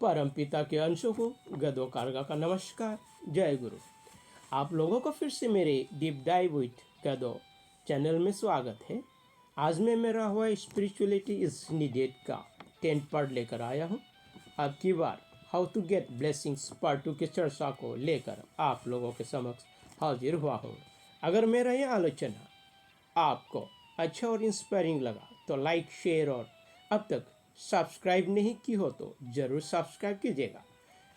परमपिता के अंशों को गदो कारगा का नमस्कार। जय गुरु। आप लोगों को फिर से मेरे deep dive with Gado channel में स्वागत है। आज मैं मेरा हुआ स्पिरिचुअलिटी इज नीडेड का 10th पार्ट लेकर आया हूँ। अब की बार how to get blessings part 2 की चर्चा को लेकर आप लोगों के समक्ष हाजिर हुआ हूँ। अगर मेरा यह आलोचना आपको अच्छा और इंस्पायरिंग लगा तो लाइक, शेयर और अब तक सब्सक्राइब नहीं की हो तो ज़रूर सब्सक्राइब कीजिएगा।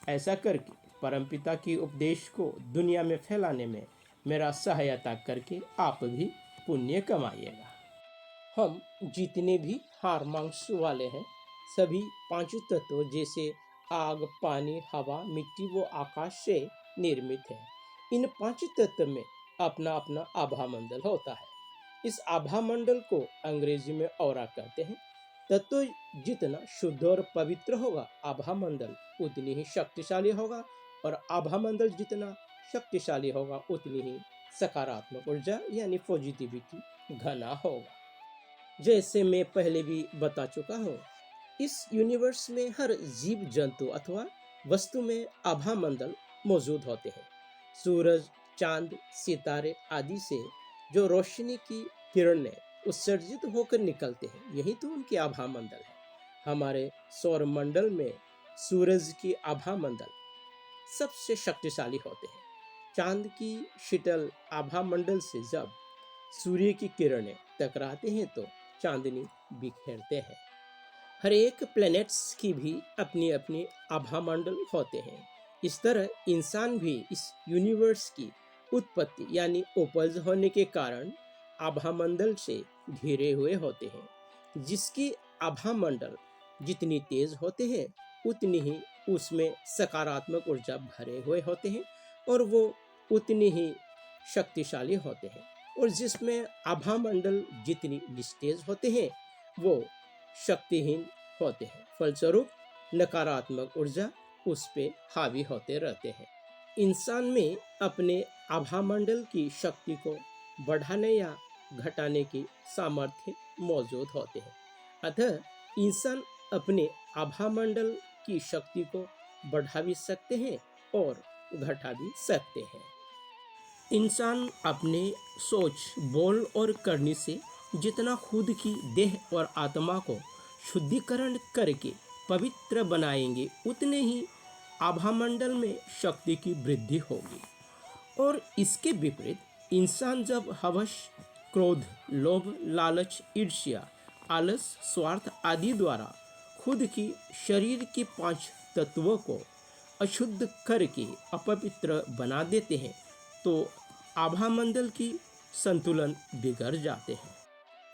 ऐसा करके परमपिता की उपदेश को दुनिया में फैलाने में मेरा सहायता करके आप भी पुण्य कमाइएगा। हम जितने भी हार मांस वाले हैं सभी पांचों तत्व जैसे आग, पानी, हवा, मिट्टी व आकाश से निर्मित है। इन पांच तत्व में अपना अपना आभा मंडल होता है। इस आभा मंडल को अंग्रेजी में औरा कहते हैं। तत्व जितना शुद्ध और पवित्र होगा आभा मंडल उतनी ही शक्तिशाली होगा, और आभा मंडल जितना शक्तिशाली होगा उतनी ही सकारात्मक ऊर्जा यानी पॉजिटिविटी घना होगा। जैसे मैं पहले भी बता चुका हूँ, इस यूनिवर्स में हर जीव जंतु अथवा वस्तु में आभा मंडल मौजूद होते हैं। सूरज, चांद, सितारे आदि से जो रोशनी की किरणें उत्सर्जित होकर निकलते हैं, यही तो उनकी आभा मंडल है। हमारे सौर मंडल में सूरज की आभा मंडल सबसे शक्तिशाली होते हैं। चांद की शीतल आभा मंडल से जब सूर्य की किरणें टकराते हैं तो चांदनी बिखेरते हैं। हर एक प्लैनेट्स की भी अपनी अपनी आभा मंडल होते हैं। इस तरह इंसान भी इस यूनिवर्स की उत्पत्ति यानी उपज होने के कारण आभा मंडल से घिरे हुए होते हैं। जिसकी आभा मंडल जितनी तेज होते हैं उतनी ही उसमें सकारात्मक ऊर्जा भरे हुए होते हैं और वो उतनी ही शक्तिशाली होते हैं। और जिसमें आभा मंडल जितनी निस्तेज होते हैं वो शक्तिहीन होते हैं। फलस्वरूप नकारात्मक ऊर्जा उस पे हावी होते रहते हैं। इंसान में अपने आभा मंडल की शक्ति को बढ़ाने या घटाने की सामर्थ्य मौजूद होते हैं। अतः इंसान अपने आभा मंडल की शक्ति को बढ़ा भी सकते हैं और घटा भी सकते हैं। इंसान अपने सोच, बोल और करने से जितना खुद की देह और आत्मा को शुद्धिकरण करके पवित्र बनाएंगे उतने ही आभा मंडल में शक्ति की वृद्धि होगी। और इसके विपरीत इंसान जब हवस, क्रोध, लोभ, लालच, ईर्ष्या, आलस, स्वार्थ आदि द्वारा खुद की शरीर के 5 तत्वों को अशुद्ध करके अपवित्र बना देते हैं तो आभा मंडल की संतुलन बिगड़ जाते हैं।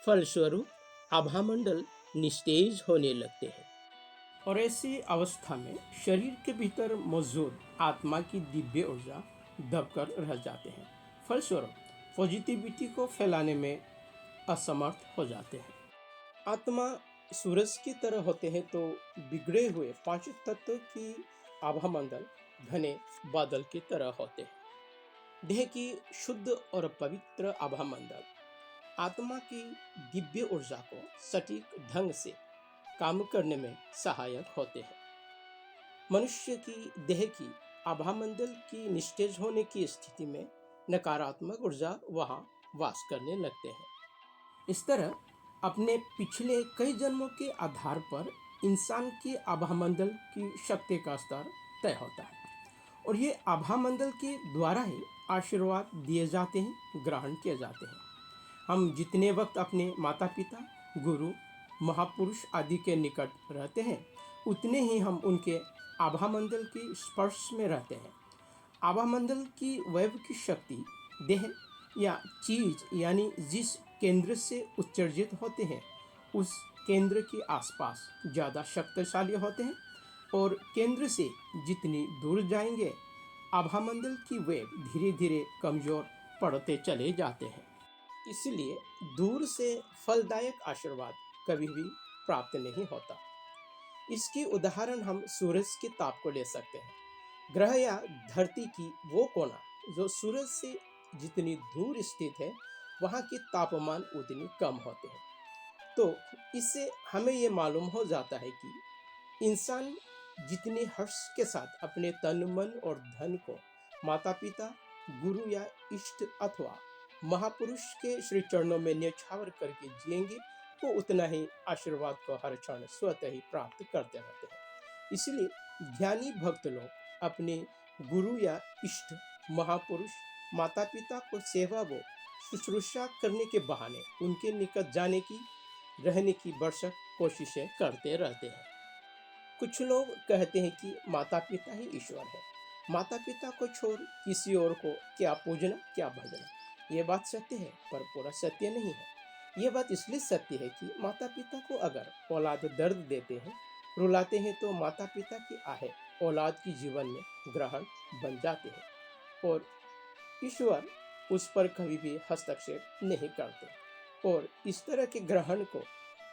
फलस्वरूप आभा मंडल निस्तेज होने लगते हैं और ऐसी अवस्था में शरीर के भीतर मौजूद आत्मा की दिव्य ऊर्जा दबकर रह जाते हैं। फलस्वरूप पॉजिटिविटी को फैलाने में असमर्थ हो जाते हैं। आत्मा सूरज की तरह होते हैं तो बिगड़े हुए 5 तत्वों की आभा मंडल घने बादल की तरह होते हैं। देह की शुद्ध और पवित्र आभा मंडल आत्मा की दिव्य ऊर्जा को सटीक ढंग से काम करने में सहायक होते हैं। मनुष्य की देह की आभा मंडल की निस्तेज होने की स्थिति में नकारात्मक ऊर्जा वहां वास करने लगते हैं। इस तरह अपने पिछले कई जन्मों के आधार पर इंसान की आभा मंडल की शक्ति का स्तर तय होता है और ये आभा मंडल के द्वारा ही आशीर्वाद दिए जाते हैं, ग्रहण किए जाते हैं। हम जितने वक्त अपने माता पिता, गुरु, महापुरुष आदि के निकट रहते हैं उतने ही हम उनके आभा मंडल की स्पर्श में रहते हैं। आभा मंडल की वैभ की शक्ति देह या चीज यानी जिस केंद्र से उत्सर्जित होते हैं उस केंद्र के आसपास ज़्यादा शक्तिशाली होते हैं और केंद्र से जितनी दूर जाएंगे आभा मंडल की वेव धीरे धीरे कमजोर पड़ते चले जाते हैं। इसलिए दूर से फलदायक आशीर्वाद कभी भी प्राप्त नहीं होता। इसकी उदाहरण हम सूरज के ताप को ले सकते हैं। ग्रह या धरती की वो कोना जो सूरज से जितनी दूर स्थित है वहाँ के तापमान उतनी कम होते हैं। तो इससे हमें ये मालूम हो जाता है कि इंसान जितने हर्ष के साथ अपने तन मन और धन को माता पिता, गुरु या इष्ट अथवा महापुरुष के श्री चरणों में न्यौछावर करके जिएंगे, वो उतना ही आशीर्वाद को हर क्षण स्वतः ही प्राप्त करते रहते हैं। इसलिए ज्ञानी भक्त लोग अपने गुरु या इष्ट, महापुरुष, माता पिता को सेवा व शुश्रूषा करने के बहाने उनके निकट जाने की, रहने की भरसक कोशिशें करते रहते हैं। कुछ लोग कहते हैं कि माता पिता ही ईश्वर है, माता पिता को छोड़ किसी और को क्या पूजना क्या भजना। ये बात सत्य है, पर पूरा सत्य नहीं है। ये बात इसलिए सत्य है कि माता पिता को अगर औलाद दर्द देते हैं, रुलाते हैं, तो माता पिता की आहें औलाद की जीवन में ग्रहण बन जाते हैं और ईश्वर उस पर कभी भी हस्तक्षेप नहीं करते और इस तरह के ग्रहण को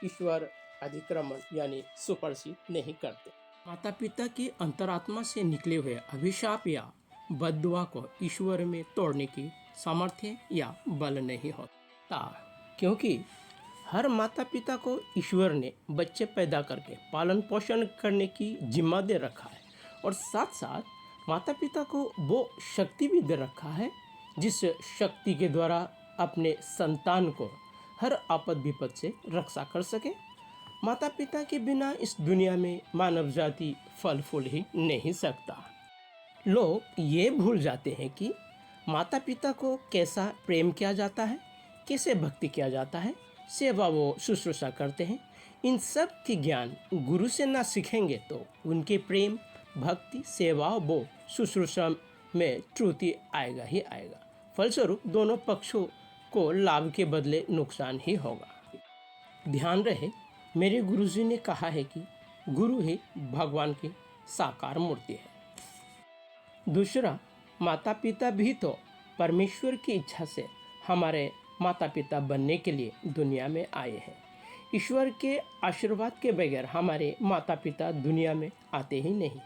ईश्वर अधिक्रमण यानी सुपरसीड नहीं करते। माता पिता की अंतरात्मा से निकले हुए अभिशाप या बद्दुआ को ईश्वर में तोड़ने की सामर्थ्य या बल नहीं होता, क्योंकि हर माता पिता को ईश्वर ने बच्चे पैदा करके पालन पोषण करने की जिम्मा दे रखा है और साथ साथ माता पिता को वो शक्ति भी दे रखा है जिस शक्ति के द्वारा अपने संतान को हर आपद विपद से रक्षा कर सके। माता पिता के बिना इस दुनिया में मानव जाति फल फूल ही नहीं सकता। लोग ये भूल जाते हैं कि माता पिता को कैसा प्रेम किया जाता है, कैसे भक्ति किया जाता है, सेवा वो शुश्रूषा करते हैं। इन सब की ज्ञान गुरु से ना सीखेंगे तो उनके प्रेम, भक्ति, सेवा वो शुश्रूषा में त्रुटि आएगा ही आएगा। फलस्वरूप दोनों पक्षों को लाभ के बदले नुकसान ही होगा। ध्यान रहे, मेरे गुरुजी ने कहा है कि गुरु ही भगवान की साकार मूर्ति है। दूसरा, माता पिता भी तो परमेश्वर की इच्छा से हमारे माता पिता बनने के लिए दुनिया में आए हैं। ईश्वर के आशीर्वाद के बगैर हमारे माता पिता दुनिया में आते ही नहीं।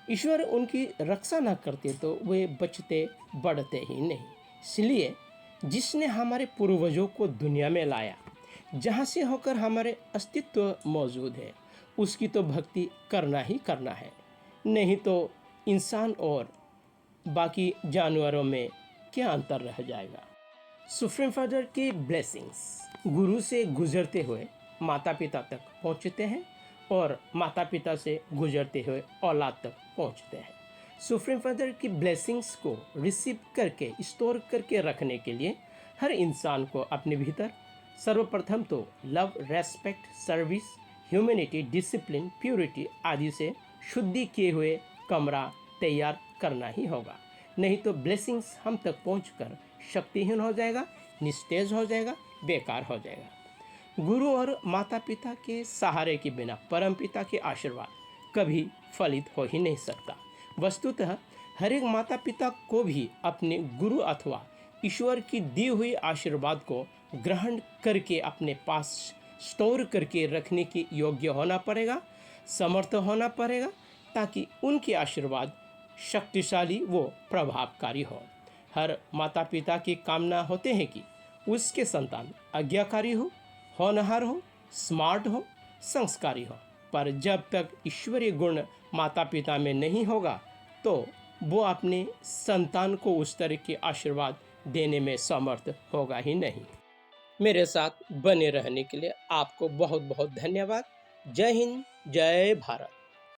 ईश्वर उनकी रक्षा न करते तो वे बचते बढ़ते ही नहीं। इसलिए जिसने हमारे पूर्वजों को दुनिया में लाया, जहाँ से होकर हमारे अस्तित्व मौजूद है, उसकी तो भक्ति करना ही करना है, नहीं तो इंसान और बाकी जानवरों में क्या अंतर रह जाएगा। सुप्रीम फादर की ब्लेसिंग्स गुरु से गुजरते हुए माता पिता तक पहुँचते हैं और माता पिता से गुजरते हुए औलाद तक पहुँचते हैं। सुप्रीम फादर की ब्लेसिंग्स को रिसीव करके स्टोर करके रखने के लिए हर इंसान को अपने भीतर सर्वप्रथम तो love, respect, service, humanity, discipline, purity आदि से शुद्धि किए हुए कमरा तैयार करना ही होगा। नहीं तो ब्लेसिंग्स हम तक पहुंचकर शक्तिहीन हो जाएगा, निस्तेज हो जाएगा, बेकार हो जाएगा। गुरु और माता पिता के सहारे के बिना परम पिता के आशीर्वाद कभी फलित हो ही नहीं सकता। वस्तुतः हर एक माता पिता को भी अपने गुरु अथवा ईश्वर की दी हुई आशीर्वाद को ग्रहण करके अपने पास स्टोर करके रखने के योग्य होना पड़ेगा, समर्थ होना पड़ेगा, ताकि उनके आशीर्वाद शक्तिशाली व प्रभावकारी हो। हर माता पिता की कामना होते हैं कि उसके संतान आज्ञाकारी हो, होनहार हो, स्मार्ट हो, संस्कारी हो, पर जब तक ईश्वरीय गुण माता पिता में नहीं होगा तो वो अपने संतान को उस तरह के आशीर्वाद देने में समर्थ होगा ही नहीं। मेरे साथ बने रहने के लिए आपको बहुत बहुत धन्यवाद। जय हिंद, जय भारत।